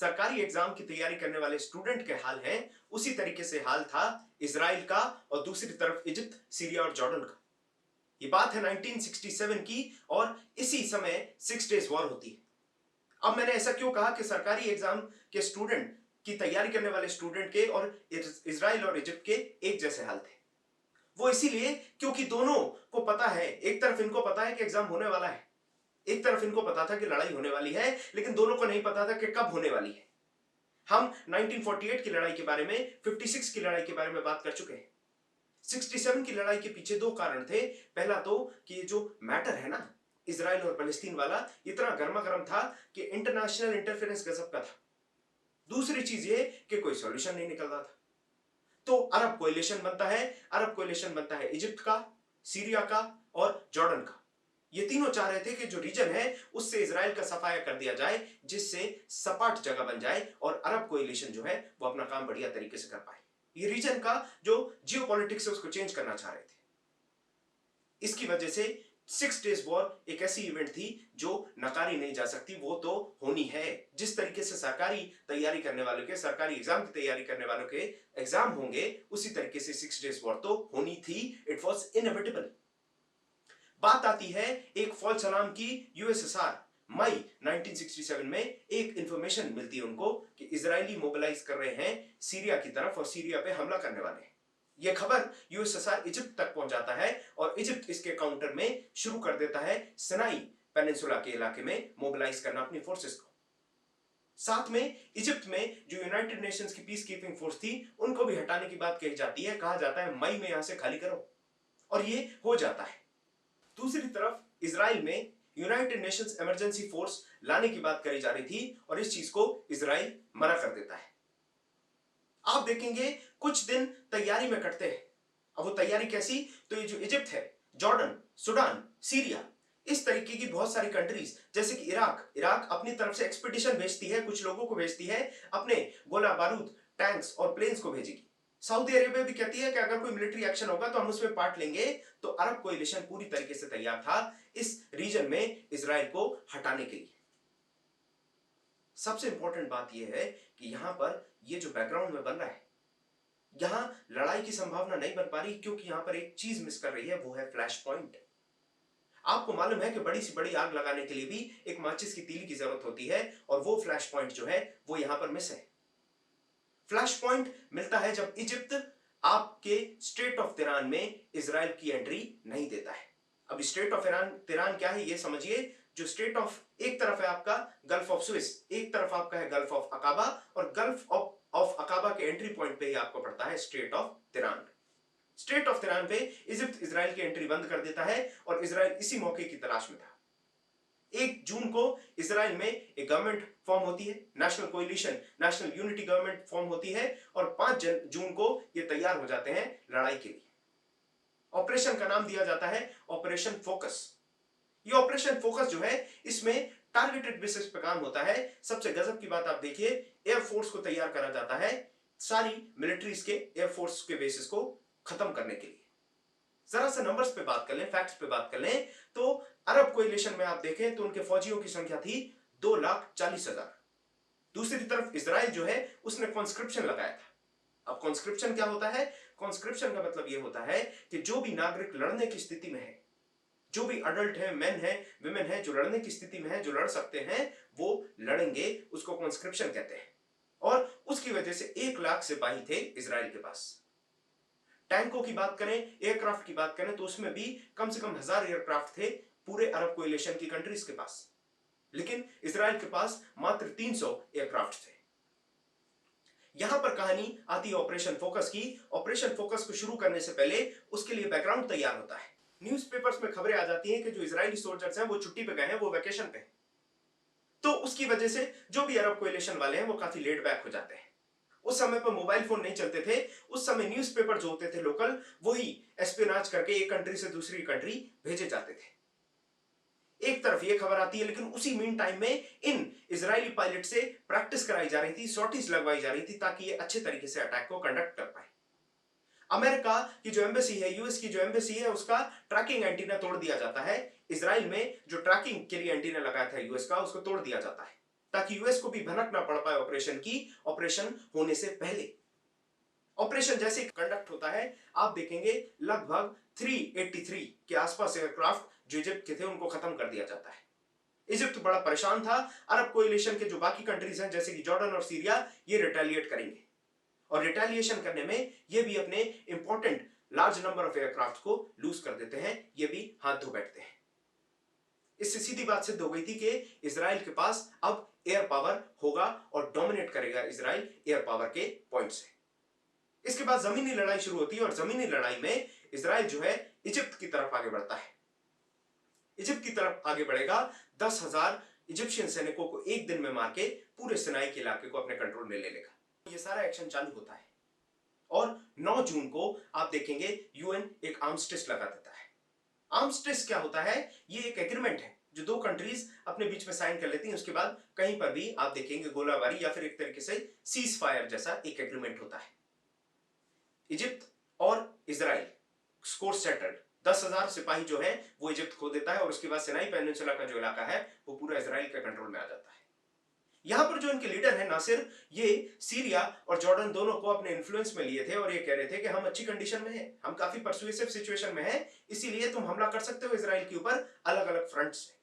सरकारी एग्जाम की तैयारी करने वाले स्टूडेंट के हाल हैं, उसी तरीके से हाल था इजराइल का और दूसरी तरफ इजिप्ट, सीरिया और जॉर्डन का। ये बात है 1967 की और इसी समय 6 डेज वॉर होती है। अब मैंने ऐसा क्यों कहा कि सरकारी एग्जाम के स्टूडेंट की तैयारी करने वाले स्टूडेंट के और इजराइल और इजिप्ट के एक जैसे हाल थे? वो इसीलिए क्योंकि दोनों को पता है, एक तरफ इनको पता है कि एग्जाम होने वाला है, एक तरफ इनको पता था कि लड़ाई होने वाली है, लेकिन दोनों को नहीं पता था कि कब होने वाली है। हम 1948 की लड़ाई के बारे में, 56 की लड़ाई के बारे में बात कर चुके हैं। 67 की लड़ाई के पीछे दो कारण थे। पहला तो कि ये जो मैटर है ना, इजराइल और फलस्तीन वाला, इतना गर्मा गर्म था कि इंटरनेशनल इंटरफेरेंस गजब का था। दूसरी चीज ये कि कोई सॉल्यूशन नहीं निकल रहा था। तो अरब कोएलिशन बनता है। अरब कोएलिशन बनता है इजिप्ट का, सीरिया का और जॉर्डन का। ये तीनों चाह रहे थे कि जो रीजन है उससे इजराइल का सफाया कर दिया जाए, जिससे सपाट जगह बन जाए और अरब कोएलिशन जो है वो अपना काम बढ़िया तरीके से कर पाए। ये रीजन का जो जियोपॉलिटिक्स है उसको चेंज करना चाह रहे थे। इसकी वजह से 6 डेज वॉर एक ऐसी इवेंट थी जो नकारी नहीं जा सकती, वो तो होनी है। जिस तरीके से सरकारी तैयारी करने वालों के, सरकारी एग्जाम की तैयारी करने वालों के एग्जाम होंगे, उसी तरीके से 6 डेज वॉर तो होनी थी। It was inevitable. बात आती है एक फॉल्स अलार्म की। यूएसएसआर मई 1967 में एक इंफॉर्मेशन मिलती है उनको कि इजरायली मोबिलाइज कर रहे हैं सीरिया की तरफ और सीरिया पे हमला करने वाले हैं। यह खबर यूएसएसआर इजिप्ट तक पहुंच जाता है और इजिप्ट इसके काउंटर में शुरू कर देता है सिनाई पेनिनसुला के इलाके में मोबिलाइज करना अपनी फोर्सेस को। साथ में इजिप्ट में जो यूनाइटेड नेशंस की पीस कीपिंग फोर्स थी उनको भी हटाने की बात कही जाती है। कहा जाता है मई में यहां से खाली करो, और ये हो जाता है। दूसरी तरफ इजराइल में यूनाइटेड नेशंस इमरजेंसी फोर्स लाने की बात करी जा रही थी और इस चीज को इजराइल मना कर देता है। आप देखेंगे कुछ दिन तैयारी में कटते हैं। अब वो तैयारी कैसी? तो ये जो इजिप्ट है, जॉर्डन, सूडान, सीरिया, इस तरीके की बहुत सारी कंट्रीज, जैसे कि इराक अपनी तरफ से एक्सपीडिशन भेजती है, कुछ लोगों को भेजती है, अपने गोला बारूद, टैंक्स और प्लेन्स को भेजेगी। सऊदी अरेबिया भी कहती है कि अगर कोई मिलिट्री एक्शन होगा तो हम उसमें पार्ट लेंगे। तो अरब कोएलिशन पूरी तरीके से तैयार था इस रीजन में इजराइल को हटाने के लिए। सबसे इंपॉर्टेंट बात यह है कि यहां पर ये जो बैकग्राउंड में बन रहा है, यहां लड़ाई की संभावना नहीं बन पा रही क्योंकि यहां पर एक चीज मिस कर रही है, वो है फ्लैश पॉइंट। आपको मालूम है कि बड़ी सी बड़ी आग लगाने के लिए भी एक माचिस की तीली की जरूरत होती है और वो फ्लैश पॉइंट जो है वो यहां पर मिस है। फ्लैश पॉइंट मिलता है जब इजिप्ट आपके स्ट्रेट ऑफ तिरान में इजराइल की एंट्री नहीं देता है। अब स्ट्रेट ऑफ तिरान क्या है ये समझिए। जो स्ट्रेट ऑफ, एक तरफ है आपका गल्फ ऑफ स्विस, एक तरफ आपका है गल्फ ऑफ अकाबा, और गल्फ ऑफ अकाबा के एंट्री पॉइंट पे ही आपको पड़ता है स्ट्रेट ऑफ तिरान। स्ट्रेट ऑफ तिरान पे इजिप्ट इजराइल की एंट्री बंद कर देता है और इजराइल इसी मौके की तलाश में था। 1 जून को इजराइल में एक गवर्नमेंट फॉर्म होती है, national coalition, national unity government form होती है, और 5 जून को ये तैयार हो जाते हैं लड़ाई के लिए। ऑपरेशन का नाम दिया जाता है ऑपरेशन फोकस। ये ऑपरेशन फोकस जो है इसमें टारगेटेड बेसिस पे काम होता है। सबसे गजब की बात आप देखिए, एयरफोर्स को तैयार करा जाता है सारी मिलिट्रीज के एयरफोर्स के बेसिस को खत्म करने के लिए। जरा सा नंबर्स पे बात कर लें, फैक्ट्स पे बात कर लें, तो अरब कोएलिशन में आप देखें तो उनके फौजियों की संख्या थी 2,40,000। दूसरी तरफ इजराइल जो है उसने कॉन्स्क्रिप्शन लगाया था। अब कॉन्स्क्रिप्शन क्या होता है? कॉन्स्क्रिप्शन का मतलब यह होता है कि जो भी नागरिक लड़ने की स्थिति में है, जो भी अडल्ट है, मेन है, विमेन है, जो लड़ने की स्थिति में है, जो लड़ सकते हैं, वो लड़ेंगे, उसको कॉन्स्क्रिप्शन कहते हैं। और उसकी वजह से 1,00,000 सिपाही थे इजराइल के पास। टैंकों की बात करें, एयरक्राफ्ट की बात करें, तो उसमें भी कम से कम 1000 एयरक्राफ्ट थे पूरे अरब कोएलिशन की कंट्रीज के पास, लेकिन इजराइल के पास मात्र 300 एयरक्राफ्ट थे। यहां पर कहानी आती है ऑपरेशन फोकस की। ऑपरेशन फोकस को शुरू करने से पहले उसके लिए बैकग्राउंड तैयार होता है। न्यूज़पेपर्स में खबरें आ जाती हैं कि जो इजरायली सोल्जर्स हैं वो छुट्टी पे गए हैं, वो वेकेशन पे हैं। तो उसकी वजह से जो भी अरब कोएलिशन वाले हैं वो काफी लेट बैक हो जाते हैं। उस समय पर मोबाइल फोन नहीं चलते थे। उस समय न्यूज़पेपर जो होते थे लोकल, वही एस्पियोनाज करके एक कंट्री से दूसरी कंट्री भेजे जाते थे। एक तरफ ये खबर आती है, लेकिन उसी मीन टाइम में इन इजरायली पायलट से प्रैक्टिस कराई जा रही थी, सॉर्टीज लगवाई जा रही थी, ताकि ये अच्छे तरीके से अटैक को कंडक्ट कर पाए। अमेरिका की जो एम्बेसी है, यूएस की जो एम्बेसी है, उसका ट्रैकिंग एंटीना तोड़ दिया जाता है। इजराइल में जो ट्रैकिंग के लिए एंटीना लगाया था यूएस का, उसको तोड़ दिया जाता है। ताकि यूएस को भी भनक ना पड़ पाए ऑपरेशन होने से पहले। ऑपरेशन जैसे कंडक्ट होता है, आप देखेंगे लगभग 383 के आसपास एयरक्राफ्ट जो इजिप्ट के थे उनको खत्म कर दिया जाता है। इजिप्त बड़ा परेशान था। अरब कोएलिशन के जो बाकी कंट्रीज हैं जैसे कि जॉर्डन और सीरिया, ये रिटेलिएट करेंगे और रिटेलिएशन करने में ये भी अपने important large number of aircraft को लूज कर देते हैं, ये भी हाथ धो बैठते हैं। इससे सीधी बात सिद्ध हो गई थी कि इजराइल के पास अब एयर पावर होगा और डोमिनेट करेगा इजराइल एयर पावर के पॉइंट से। इसके बाद जमीनी लड़ाई शुरू होती है और जमीनी लड़ाई में इजराइल जो है इजिप्ट की तरफ आगे बढ़ता है। इजिप्ट की तरफ आगे बढ़ेगा, 10,000 इजिप्शियन सैनिकों को एक दिन में मार के पूरे सिनाई के इलाके को अपने कंट्रोल में ले लेगा। ये सारा एक्शन चालू होता है और 9 जून को आप देखेंगे यूएन एक आर्मस्टिस लगा देता है। आर्मस्टिस क्या होता है? ये एक एग्रीमेंट है जो दो कंट्रीज अपने बीच में साइन कर लेती हैं। उसके बाद कहीं पर भी आप देखेंगे गोलाबारी या फिर एक तरीके से सीज फायर जैसा एक एग्रीमेंट होता है। इजिप्ट और इजराइल स्कोर सेटल्ड। 10,000 सिपाही जो है वो इजिप्ट खो देता है और उसके बाद सिनाई पेनिनसुला का जो इलाका है वो पूरा इजराइल के कंट्रोल में आ जाता है। यहां पर जो इनके लीडर हैं नासिर, ये सीरिया और जॉर्डन दोनों को अपने इन्फ्लुएंस में लिए थे और ये कह रहे थे कि हम अच्छी कंडीशन में हैं, हम काफी परसुएसिव सिचुएशन में हैं, इसीलिए तुम हमला कर सकते हो इजराइल के ऊपर अलग अलग फ्रंट से।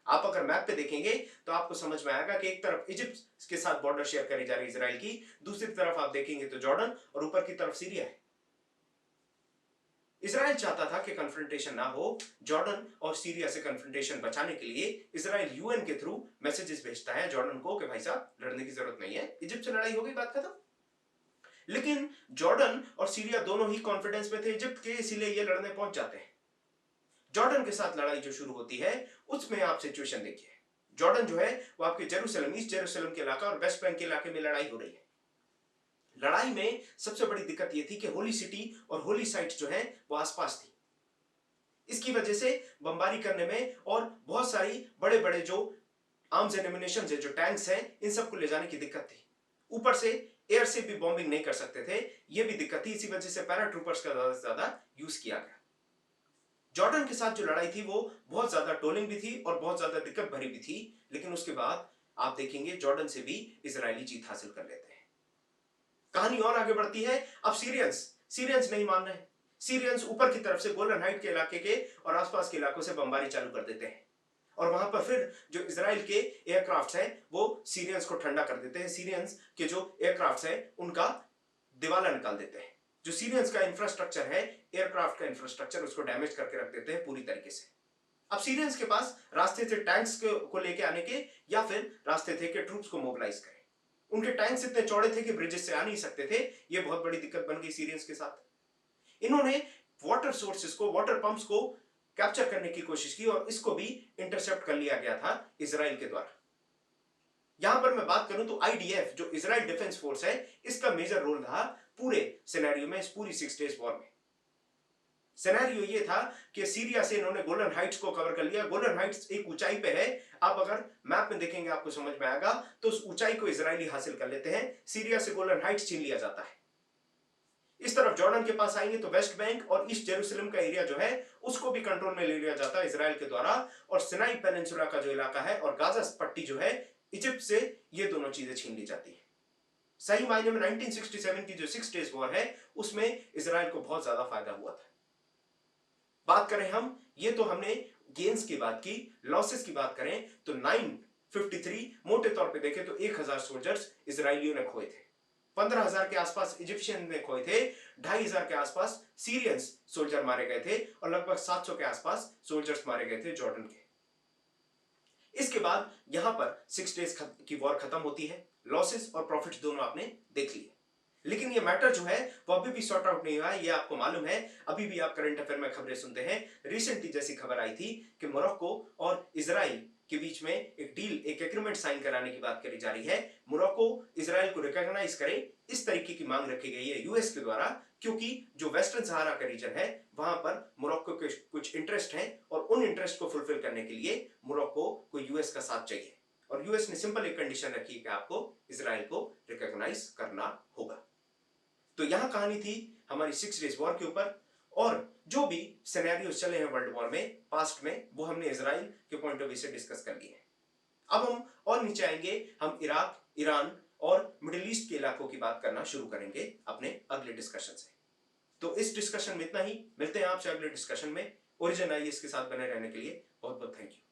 आप अगर मैप पे देखेंगे तो आपको समझ में आएगा कि एक तरफ इजिप्ट के साथ बॉर्डर शेयर करी जा रही है इजराइल की, दूसरी तरफ आप देखेंगे तो जॉर्डन और ऊपर की तरफ सीरिया है। इजराइल चाहता था कि कन्फ्रंटेशन ना हो। जॉर्डन और सीरिया से कन्फ्रंटेशन बचाने के लिए इजराइल यूएन के थ्रू मैसेजेस भेजता है जॉर्डन को कि भाई साहब लड़ने की जरूरत नहीं है, इजिप्ट से लड़ाई हो गई, बात खत्म। लेकिन जॉर्डन और सीरिया दोनों ही कॉन्फिडेंस में थे इजिप्ट के, इसीलिए ये लड़ने पहुंच जाते हैं। जॉर्डन के साथ लड़ाई जो शुरू होती है उसमें आप सिचुएशन देखिए। जॉर्डन जो है वो आपके जेरूसलम, ईस्ट जेरूसलम के इलाका और वेस्ट बैंक के इलाके में लड़ाई हो रही है। लड़ाई में सबसे बड़ी दिक्कत यह थी कि होली सिटी और होली साइट्स जो है वो आसपास थी। इसकी वजह से बमबारी करने में और बहुत सारी बड़े बड़े जो आर्म्स एंड एम्युनिशन है, जो टैंक्स हैं, इन सबको ले जाने की दिक्कत थी। ऊपर से एयर से भी बॉम्बिंग नहीं कर सकते थे, यह भी दिक्कत थी। इसी वजह से पैराट्रूपर्स का ज्यादा से ज्यादा यूज किया गया। जॉर्डन के साथ जो लड़ाई थी वो बहुत ज्यादा टोलिंग भी थी और बहुत ज्यादा दिक्कत भरी भी थी, लेकिन उसके बाद आप देखेंगे जॉर्डन से भी इजरायली जीत हासिल कर लेते हैं। कहानी और आगे बढ़ती है। अब सीरियंस नहीं मान रहे। सीरियंस ऊपर की तरफ से गोलन हाइट के इलाके के और आसपास के इलाकों से बमबारी चालू कर देते हैं और वहां पर फिर जो इजराइल के एयरक्राफ्ट्स हैं वो सीरियंस को ठंडा कर देते हैं। सीरियंस के जो एयरक्राफ्ट्स हैं उनका दिवाला निकाल देते हैं। जो सीरियंस का इंफ्रास्ट्रक्चर है, एयरक्राफ्ट का इंफ्रास्ट्रक्चर, उसको डैमेज करके रख देते हैं पूरी तरीके से। अब सीरियंस के पास रास्ते थे टैंक्स को लेके आने के या फिर रास्ते थे कि ट्रूप्स को मोबिलाइज करें। उनके टैंक्स इतने चौड़े थे कि ब्रिजेस से आ नहीं सकते थे। यह बहुत बड़ी दिक्कत बन गई सीरियंस के साथ। इन्होंने वाटर सोर्सेस को, वाटर पंप्स को कैप्चर करने की कोशिश की और इसको भी इंटरसेप्ट कर लिया गया था इजराइल के द्वारा। यहां पर मैं बात करूं तो आईडीएफ जो इजराइल डिफेंस फोर्स है, इसका मेजर रोल रहा पूरे सिनेरियो में, इस पूरी 6 डेज वॉर में। सिनेरियो ये था कि सीरिया से इन्होंने गोलन हाइट्स को कवर कर लिया। गोलन हाइट्स एक ऊंचाई पे है, आप अगर मैप में देखेंगे आपको समझ में आएगा। तो उस ऊंचाई को इजरायली हासिल कर लेते हैं। सीरिया से गोलन हाइट्स छीन लिया जाता है। इस तरफ जॉर्डन के पास आएंगे तो वेस्ट बैंक और ईस्ट जेरूसलम का एरिया जो है उसको भी कंट्रोल में ले लिया जाता है इजराइल के द्वारा, और सिनाई पेनिनसुला का जो इलाका है और गाजा पट्टी जो है इजिप्ट से, ये दोनों चीजें छीन ली जाती है। सही मायने में 1967 की जो 6 डेज वॉर है उसमें इजराइल को बहुत ज्यादा फायदा हुआ था। बात करें हम, ये तो हमने गेन्स की बात की। लॉसेस की बात करें तो 953 मोटे तौर पे देखें तो 1000 सोल्जर्स इजरायलियों ने खोए थे। 15,000 के आसपास इजिप्शियन ने खोए थे। 2,500 के आसपास सीरियंस सोल्जर मारे गए थे और लगभग 700 के आसपास सोल्जर्स मारे गए थे जॉर्डन के। इसके बाद यहां पर 6 डेज की वॉर खत्म होती है। लॉसेस और प्रॉफिट्स दोनों आपने देख लिए, लेकिन ये मैटर जो है वो अभी भी सॉर्ट आउट नहीं हुआ है। ये आपको मालूम है, अभी भी आप करंट अफेयर में खबरें सुनते हैं। रिसेंटली जैसी खबर आई थी कि मोरक्को और इजराइल के बीच में एक डील, एक एग्रीमेंट साइन कराने की बात करी जा रही है। मोरक्को इजराइल को रिकॉग्नाइज करे, इस तरीके की मांग रखी गई है यूएस के द्वारा, क्योंकि जो वेस्टर्न सहारा का रीजन है वहां पर मोरक्को के कुछ इंटरेस्ट हैं और उन इंटरेस्ट को फुलफिल करने के लिए मोरक्को को यूएस का साथ चाहिए। और यूएस ने सिंपल एक कंडीशन रखी कि आपको इजराइल को रिकॉग्नाइज करना होगा। तो यहां कहानी थी हमारी 6 डेज वॉर के ऊपर, और जो भी सिनेरियोस चले हैं वर्ल्ड वॉर में पास्ट में, वो हमने इजराइल के पॉइंट ऑफ व्यू से डिस्कस कर लिए हैं। अब हम और नीचे आएंगे, हम इराक, ईरान और मिडिल ईस्ट के इलाकों की बात करना शुरू करेंगे अपने अगले डिस्कशन से। तो इस डिस्कशन में इतना ही, मिलते हैं आपसे अगले डिस्कशन में। ओरिजिन आईएएस के साथ बने रहने के लिए बहुत बहुत थैंक यू।